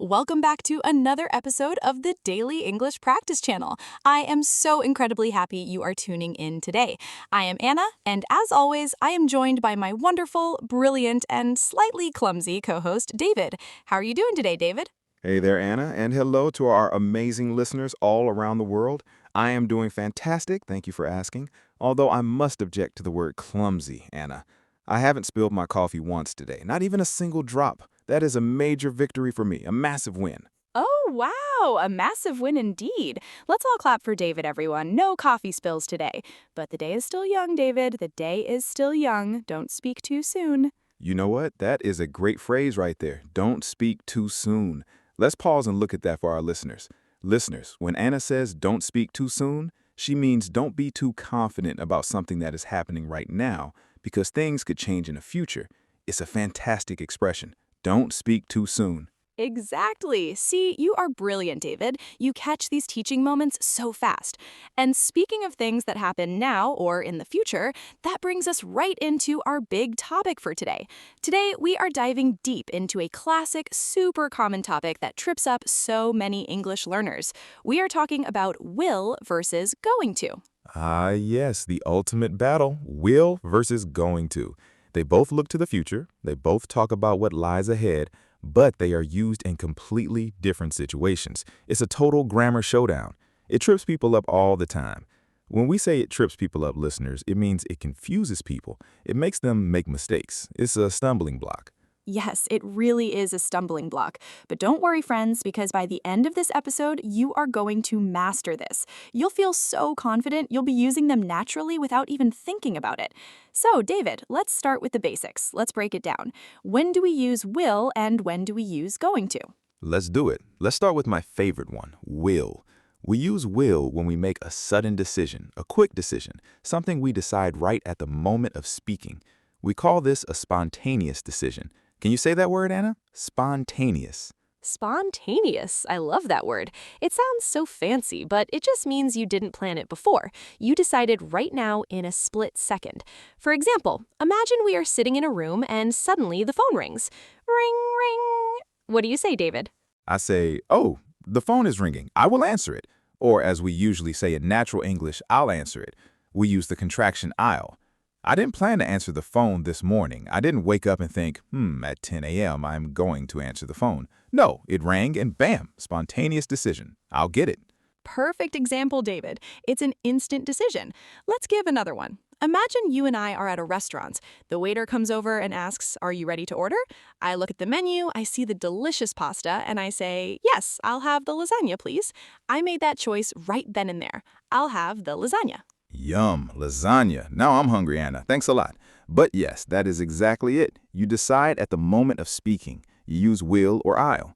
Welcome back to another episode of the Daily English Practice Channel. I am so incredibly happy you are tuning in today. I am Anna, and as always, I am joined by my wonderful, brilliant, and slightly clumsy co-host, David. How are you doing today, David? Hey there, Anna, and hello to our amazing listeners all around the world. I am doing fantastic, thank you for asking, although I must object to the word clumsy, Anna. I haven't spilled my coffee once today, not even a single drop. That is a major victory for me, a massive win. Oh, wow, a massive win indeed. Let's all clap for David, everyone. No coffee spills today. But the day is still young, David. The day is still young. Don't speak too soon. You know what? That is a great phrase right there. Don't speak too soon. Let's pause and look at that for our listeners. Listeners, when Anna says don't speak too soon, she means don't be too confident about something that is happening right now because things could change in the future. It's a fantastic expression. Don't speak too soon. Exactly. See, you are brilliant, David. You catch these teaching moments so fast. And speaking of things that happen now or in the future, that brings us right into our big topic for today. Today, we are diving deep into a classic, super common topic that trips up so many English learners. We are talking about will versus going to. Ah, yes, the ultimate battle, will versus going to. They both look to the future, they both talk about what lies ahead, but they are used in completely different situations. It's a total grammar showdown. It trips people up all the time. When we say it trips people up, listeners, it means it confuses people. It makes them make mistakes. It's a stumbling block. Yes, it really is a stumbling block. But don't worry, friends, because by the end of this episode, you are going to master this. You'll feel so confident you'll be using them naturally without even thinking about it. So, David, let's start with the basics. Let's break it down. When do we use will and when do we use going to? Let's do it. Let's start with my favorite one, will. We use will when we make a sudden decision, a quick decision, something we decide right at the moment of speaking. We call this a spontaneous decision. Can you say that word, Anna? Spontaneous. Spontaneous. I love that word. It sounds so fancy, but it just means you didn't plan it before. You decided right now in a split second. For example, imagine we are sitting in a room and suddenly the phone rings. Ring, ring. What do you say, David? I say, oh, the phone is ringing. I will answer it. Or as we usually say in natural English, I'll answer it. We use the contraction I'll. I didn't plan to answer the phone this morning. I didn't wake up and think, at 10 a.m. I'm going to answer the phone. No, it rang and bam, spontaneous decision. I'll get it. Perfect example, David. It's an instant decision. Let's give another one. Imagine you and I are at a restaurant. The waiter comes over and asks, "Are you ready to order?" I look at the menu, I see the delicious pasta, and I say, "Yes, I'll have the lasagna, please." I made that choice right then and there. I'll have the lasagna. Yum, lasagna. Now I'm hungry, Anna. Thanks a lot. But yes, that is exactly it. You decide at the moment of speaking. You use will or I'll.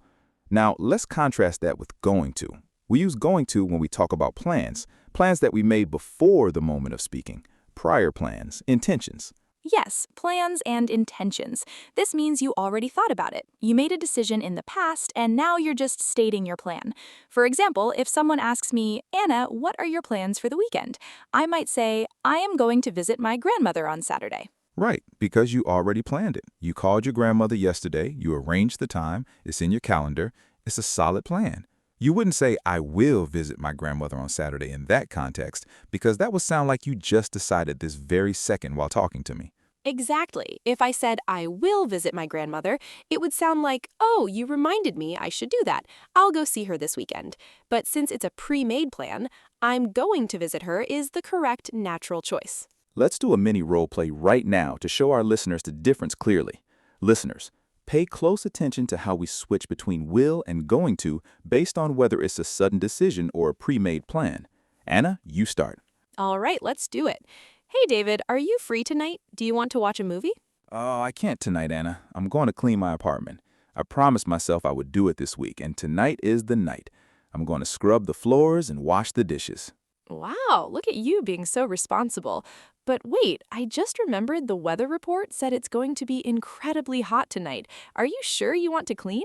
Now, let's contrast that with going to. We use going to when we talk about plans, plans that we made before the moment of speaking, prior plans, intentions. Yes, plans and intentions. This means you already thought about it. You made a decision in the past, and now you're just stating your plan. For example, if someone asks me, "Anna, what are your plans for the weekend?" I might say, "I am going to visit my grandmother on Saturday." Right, because you already planned it. You called your grandmother yesterday, you arranged the time, it's in your calendar, it's a solid plan. You wouldn't say, I will visit my grandmother on Saturday in that context, because that would sound like you just decided this very second while talking to me. Exactly. If I said I will visit my grandmother, it would sound like, "Oh, you reminded me I should do that. I'll go see her this weekend." But since it's a pre-made plan, "I'm going to visit her" is the correct natural choice. Let's do a mini role play right now to show our listeners the difference clearly. Listeners, pay close attention to how we switch between will and going to based on whether it's a sudden decision or a pre-made plan. Anna, you start. All right, let's do it. Hey, David, are you free tonight? Do you want to watch a movie? Oh, I can't tonight, Anna. I'm going to clean my apartment. I promised myself I would do it this week, and tonight is the night. I'm going to scrub the floors and wash the dishes. Wow, look at you being so responsible. But wait, I just remembered the weather report said it's going to be incredibly hot tonight. Are you sure you want to clean?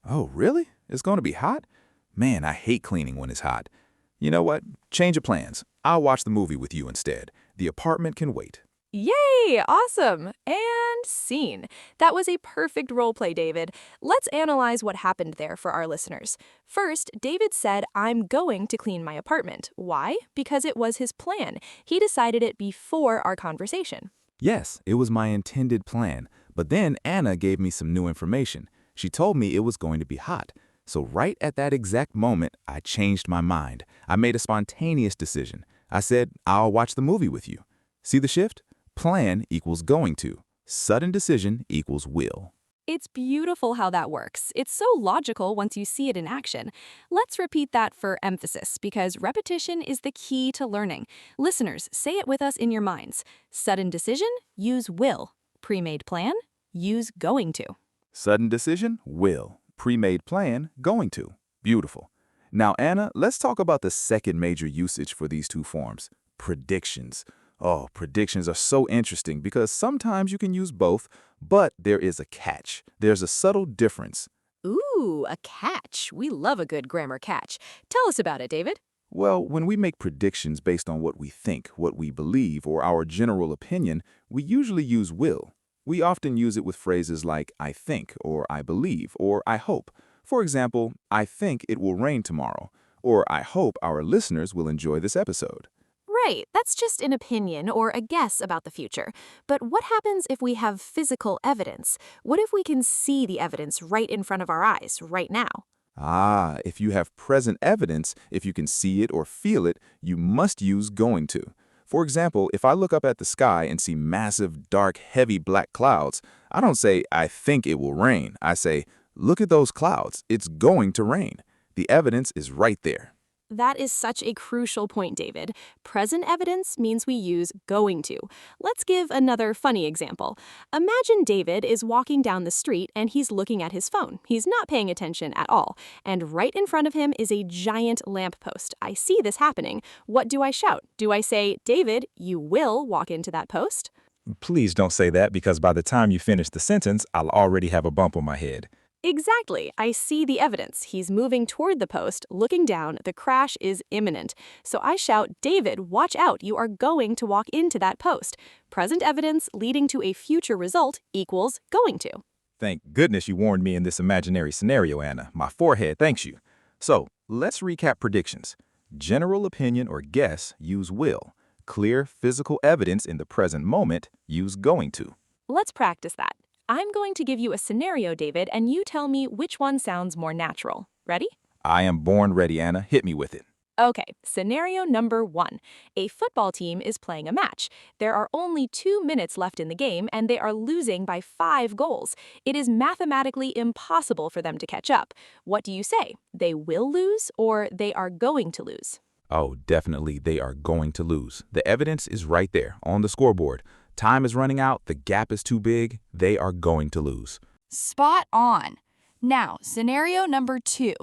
Oh, really? It's going to be hot? Man, I hate cleaning when it's hot. You know what? Change of plans. I'll watch the movie with you instead. The apartment can wait. Yay! Awesome! And scene. That was a perfect role play, David. Let's analyze what happened there for our listeners. First, David said, I'm going to clean my apartment. Why? Because it was his plan. He decided it before our conversation. Yes, it was my intended plan, but then Anna gave me some new information. She told me it was going to be hot. So right at that exact moment, I changed my mind. I made a spontaneous decision. I said, I'll watch the movie with you. See the shift? Plan equals going to. Sudden decision equals will. It's beautiful how that works. It's so logical once you see it in action. Let's repeat that for emphasis, because repetition is the key to learning. Listeners, say it with us in your minds. Sudden decision, use will. Pre-made plan, use going to. Sudden decision, will. Pre-made plan, going to. Beautiful. Now, Anna, let's talk about the second major usage for these two forms, predictions. Oh, predictions are so interesting because sometimes you can use both, but there is a catch. There's a subtle difference. Ooh, a catch. We love a good grammar catch. Tell us about it, David. Well, when we make predictions based on what we think, what we believe, or our general opinion, we usually use will. We often use it with phrases like I think, or I believe, or I hope. For example, I think it will rain tomorrow, or I hope our listeners will enjoy this episode. Right, that's just an opinion or a guess about the future. But what happens if we have physical evidence? What if we can see the evidence right in front of our eyes, right now? Ah, if you have present evidence, if you can see it or feel it, you must use going to. For example, if I look up at the sky and see massive, dark, heavy black clouds, I don't say, I think it will rain. I say, look at those clouds. It's going to rain. The evidence is right there. That is such a crucial point, David. Present evidence means we use going to. Let's give another funny example. Imagine David is walking down the street and he's looking at his phone. He's not paying attention at all. And right in front of him is a giant lamppost. I see this happening. What do I shout? Do I say, David, you will walk into that post? Please don't say that because by the time you finish the sentence, I'll already have a bump on my head. Exactly. I see the evidence. He's moving toward the post, looking down. The crash is imminent. So I shout, David, watch out. You are going to walk into that post. Present evidence leading to a future result equals going to. Thank goodness you warned me in this imaginary scenario, Anna. My forehead thanks you. So, let's recap predictions. General opinion or guess, use will. Clear physical evidence in the present moment, use going to. Let's practice that. I'm going to give you a scenario, David, and you tell me which one sounds more natural. Ready? I am born ready, Anna. Hit me with it. Okay, scenario number 1. A football team is playing a match. There are only 2 minutes left in the game, and they are losing by 5 goals. It is mathematically impossible for them to catch up. What do you say? They will lose, or they are going to lose? Oh, definitely they are going to lose. The evidence is right there on the scoreboard. Time is running out, the gap is too big, they are going to lose. Spot on. Now, scenario number 2.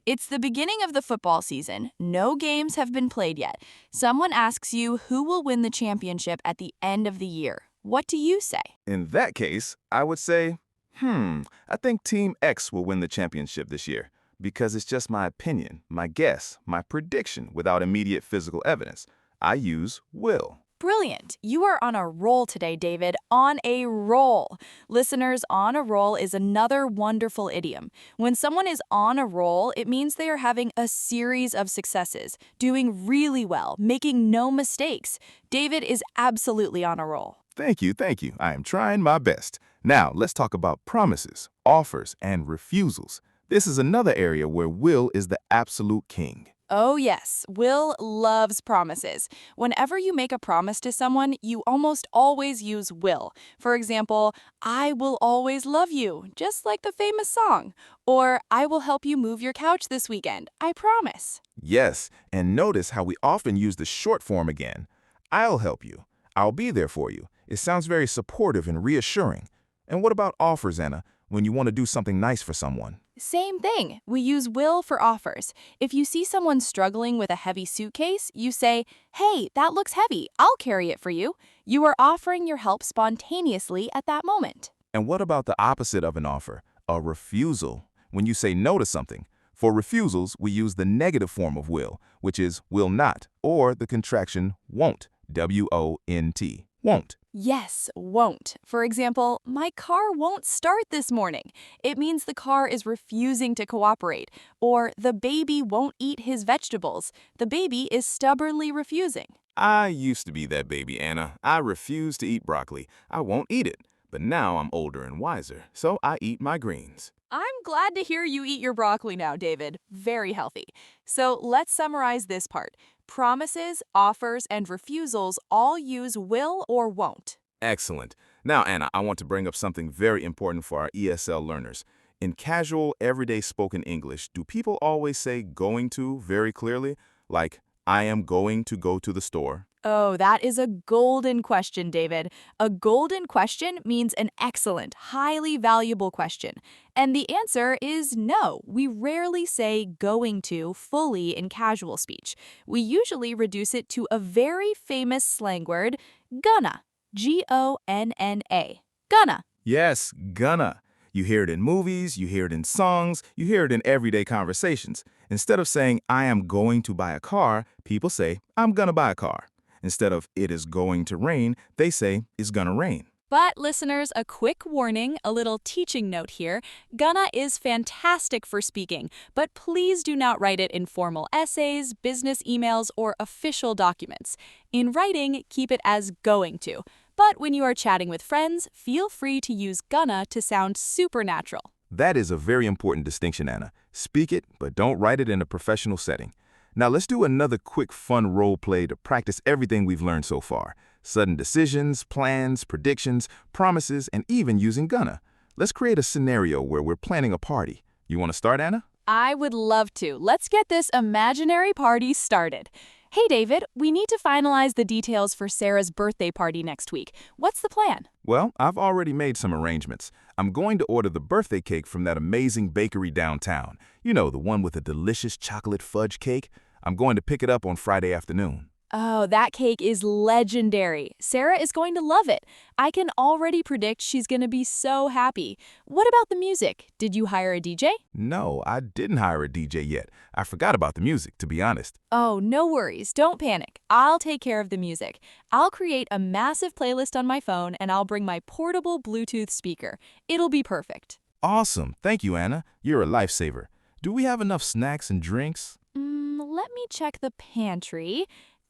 It's the beginning of the football season. No games have been played yet. Someone asks you who will win the championship at the end of the year. What do you say? In that case, I would say, I think Team X will win the championship this year because it's just my opinion, my guess, my prediction without immediate physical evidence. I use will. Brilliant. You are on a roll today, David. On a roll. Listeners, on a roll is another wonderful idiom. When someone is on a roll, it means they are having a series of successes, doing really well, making no mistakes. David is absolutely on a roll. Thank you, thank you. I am trying my best. Now, let's talk about promises, offers, and refusals. This is another area where will is the absolute king. Oh yes, Will loves promises. Whenever you make a promise to someone, you almost always use will. For example, I will always love you, just like the famous song. Or, I will help you move your couch this weekend, I promise. Yes, and notice how we often use the short form again. I'll help you. I'll be there for you. It sounds very supportive and reassuring. And what about offers, Anna, when you want to do something nice for someone? Same thing. We use will for offers. If you see someone struggling with a heavy suitcase, you say, hey, that looks heavy. I'll carry it for you. You are offering your help spontaneously at that moment. And what about the opposite of an offer, a refusal? When you say no to something. For refusals, we use the negative form of will, which is will not, or the contraction won't, W-O-N-T. Won't. Yes, won't. For example, my car won't start this morning. It means the car is refusing to cooperate. Or the baby won't eat his vegetables. The baby is stubbornly refusing. I used to be that baby, Anna. I refuse to eat broccoli. I won't eat it. But now I'm older and wiser, so I eat my greens. I'm glad to hear you eat your broccoli now, David. Very healthy. So let's summarize this part. Promises, offers, and refusals all use will or won't. Excellent. Now, Anna, I want to bring up something very important for our ESL learners. In casual, everyday spoken English, do people always say going to very clearly? Like, I am going to go to the store. Oh, that is a golden question, David. A golden question means an excellent, highly valuable question. And the answer is no. We rarely say going to fully in casual speech. We usually reduce it to a very famous slang word, gonna. G-O-N-N-A. Gonna. Yes, gonna. You hear it in movies, you hear it in songs, you hear it in everyday conversations. Instead of saying, I am going to buy a car, people say, I'm gonna buy a car. Instead of it is going to rain, they say it's gonna rain. But listeners, a quick warning, a little teaching note here. Gonna is fantastic for speaking, but please do not write it in formal essays, business emails, or official documents. In writing, keep it as going to. But when you are chatting with friends, feel free to use gonna to sound supernatural. That is a very important distinction, Anna. Speak it, but don't write it in a professional setting. Now let's do another quick fun role play to practice everything we've learned so far. Sudden decisions, plans, predictions, promises, and even using gonna. Let's create a scenario where we're planning a party. You want to start, Anna? I would love to. Let's get this imaginary party started. Hey, David, we need to finalize the details for Sarah's birthday party next week. What's the plan? Well, I've already made some arrangements. I'm going to order the birthday cake from that amazing bakery downtown. You know, the one with the delicious chocolate fudge cake. I'm going to pick it up on Friday afternoon. Oh, that cake is legendary. Sarah is going to love it. I can already predict she's going to be so happy. What about the music? Did you hire a DJ? No, I didn't hire a DJ yet. I forgot about the music, to be honest. Oh, no worries. Don't panic. I'll take care of the music. I'll create a massive playlist on my phone and I'll bring my portable Bluetooth speaker. It'll be perfect. Awesome. Thank you, Anna. You're a lifesaver. Do we have enough snacks and drinks? Let me check the pantry.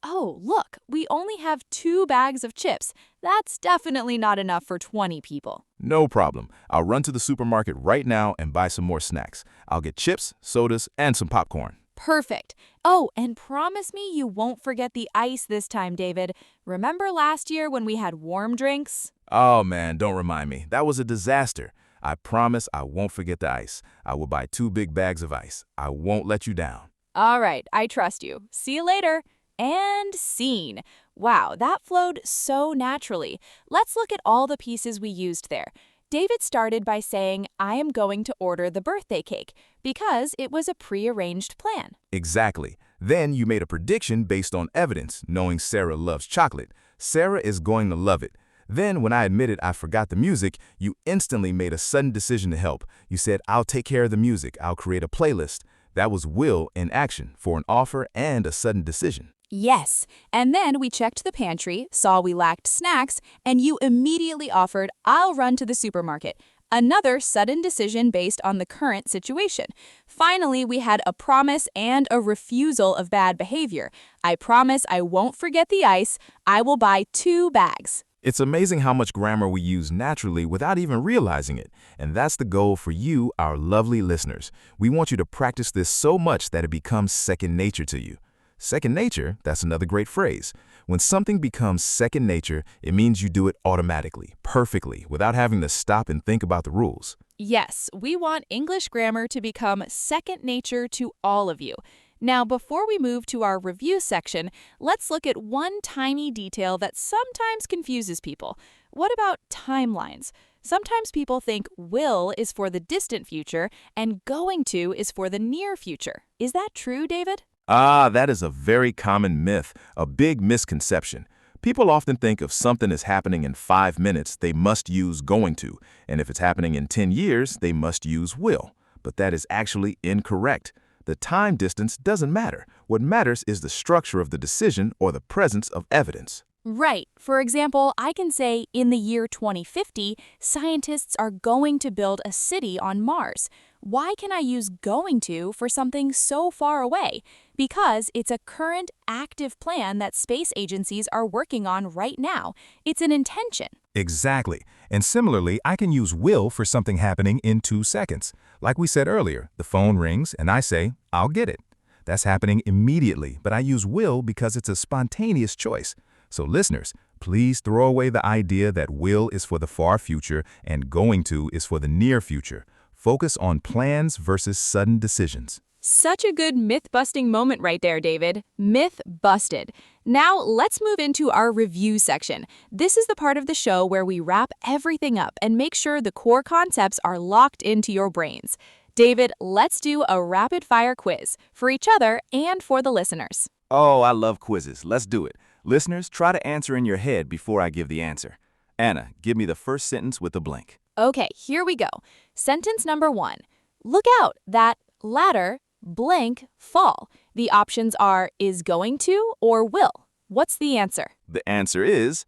Oh, look, we only have 2 bags of chips. That's definitely not enough for 20 people. No problem. I'll run to the supermarket right now and buy some more snacks. I'll get chips, sodas, and some popcorn. Perfect. Oh, and promise me you won't forget the ice this time, David. Remember last year when we had warm drinks? Oh man, don't remind me. That was a disaster. I promise I won't forget the ice. I will buy 2 big bags of ice. I won't let you down. All right, I trust you. See you later. And scene. Wow, that flowed so naturally. Let's look at all the pieces we used there. David started by saying, I am going to order the birthday cake, because it was a pre-arranged plan. Exactly. Then you made a prediction based on evidence, knowing Sarah loves chocolate. Sarah is going to love it. Then, when I admitted I forgot the music, you instantly made a sudden decision to help. You said, I'll take care of the music. I'll create a playlist. That was will in action for an offer and a sudden decision. Yes, and then we checked the pantry, saw we lacked snacks, and you immediately offered, I'll run to the supermarket. Another sudden decision based on the current situation. Finally, we had a promise and a refusal of bad behavior. I promise I won't forget the ice. I will buy 2 bags. It's amazing how much grammar we use naturally without even realizing it. And that's the goal for you, our lovely listeners. We want you to practice this so much that it becomes second nature to you. Second nature, that's another great phrase. When something becomes second nature, it means you do it automatically, perfectly, without having to stop and think about the rules. Yes, we want English grammar to become second nature to all of you. Now, before we move to our review section, let's look at one tiny detail that sometimes confuses people. What about timelines? Sometimes people think will is for the distant future and going to is for the near future. Is that true, David? That is a very common myth, a big misconception. People often think if something is happening in 5 minutes, they must use going to, and if it's happening in 10 years, they must use will. But that is actually incorrect. The time distance doesn't matter. What matters is the structure of the decision or the presence of evidence. Right. For example, I can say in the year 2050, scientists are going to build a city on Mars. Why can I use going to for something so far away? Because it's a current active plan that space agencies are working on right now. It's an intention. Exactly. And similarly, I can use will for something happening in 2 seconds. Like we said earlier, the phone rings and I say, I'll get it. That's happening immediately, but I use will because it's a spontaneous choice. So listeners, please throw away the idea that will is for the far future and going to is for the near future. Focus on plans versus sudden decisions. Such a good myth-busting moment right there, David. Myth busted. Now, let's move into our review section. This is the part of the show where we wrap everything up and make sure the core concepts are locked into your brains. David, let's do a rapid-fire quiz for each other and for the listeners. Oh, I love quizzes. Let's do it. Listeners, try to answer in your head before I give the answer. Anna, give me the first sentence with a blank. Okay, here we go. Sentence number 1. Look out, that ladder, blank, fall. The options are is going to or will. What's the answer? The answer is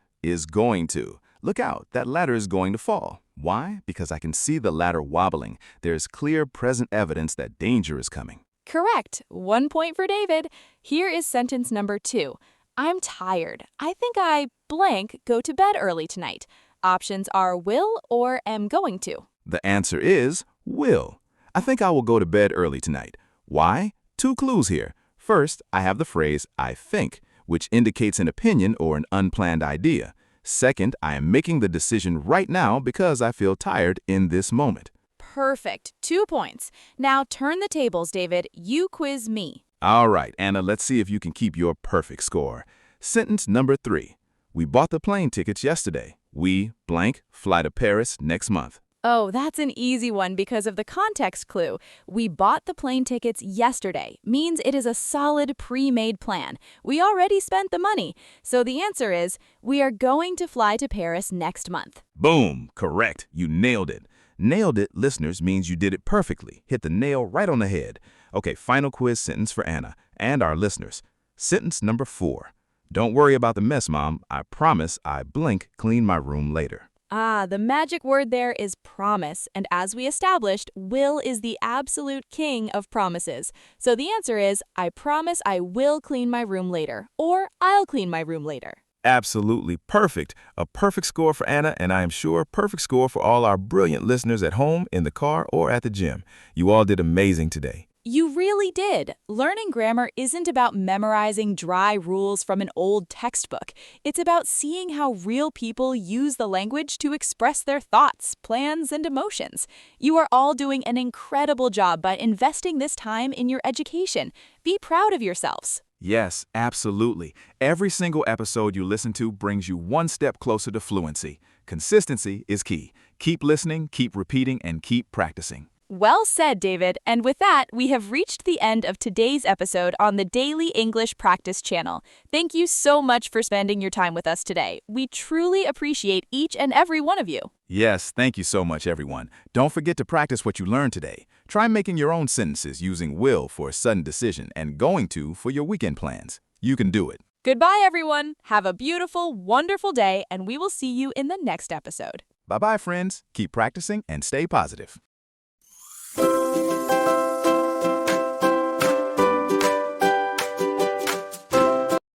going to. Look out, that ladder is going to fall. Why? Because I can see the ladder wobbling. There's clear present evidence that danger is coming. Correct. 1 point for David. Here is sentence number 2. I'm tired. I think I blank go to bed early tonight. Options are will or am going to. The answer is will. I think I will go to bed early tonight. Why? 2 clues here. First, I have the phrase I think, which indicates an opinion or an unplanned idea. Second, I am making the decision right now because I feel tired in this moment. Perfect. 2 points. Now turn the tables, David. You quiz me. All right, Anna, let's see if you can keep your perfect score. Sentence number 3. We bought the plane tickets yesterday. We, blank, fly to Paris next month. Oh, that's an easy one because of the context clue. We bought the plane tickets yesterday means it is a solid pre-made plan. We already spent the money. So the answer is we are going to fly to Paris next month. Boom, correct. You nailed it. Nailed it, listeners, means you did it perfectly. Hit the nail right on the head. Okay, final quiz sentence for Anna and our listeners. Sentence number 4. Don't worry about the mess, Mom. I promise I blink clean my room later. The magic word there is promise, and as we established, will is the absolute king of promises. So the answer is, I promise I will clean my room later, or I'll clean my room later. Absolutely perfect. A perfect score for Anna, and I am sure a perfect score for all our brilliant listeners at home, in the car, or at the gym. You all did amazing today. You really did. Learning grammar isn't about memorizing dry rules from an old textbook. It's about seeing how real people use the language to express their thoughts, plans, and emotions. You are all doing an incredible job by investing this time in your education. Be proud of yourselves. Yes, absolutely. Every single episode you listen to brings you one step closer to fluency. Consistency is key. Keep listening, keep repeating, and keep practicing. Well said, David. And with that, we have reached the end of today's episode on the Daily English Practice channel. Thank you so much for spending your time with us today. We truly appreciate each and every one of you. Yes, thank you so much, everyone. Don't forget to practice what you learned today. Try making your own sentences using will for a sudden decision and going to for your weekend plans. You can do it. Goodbye, everyone. Have a beautiful, wonderful day, and we will see you in the next episode. Bye-bye, friends. Keep practicing and stay positive.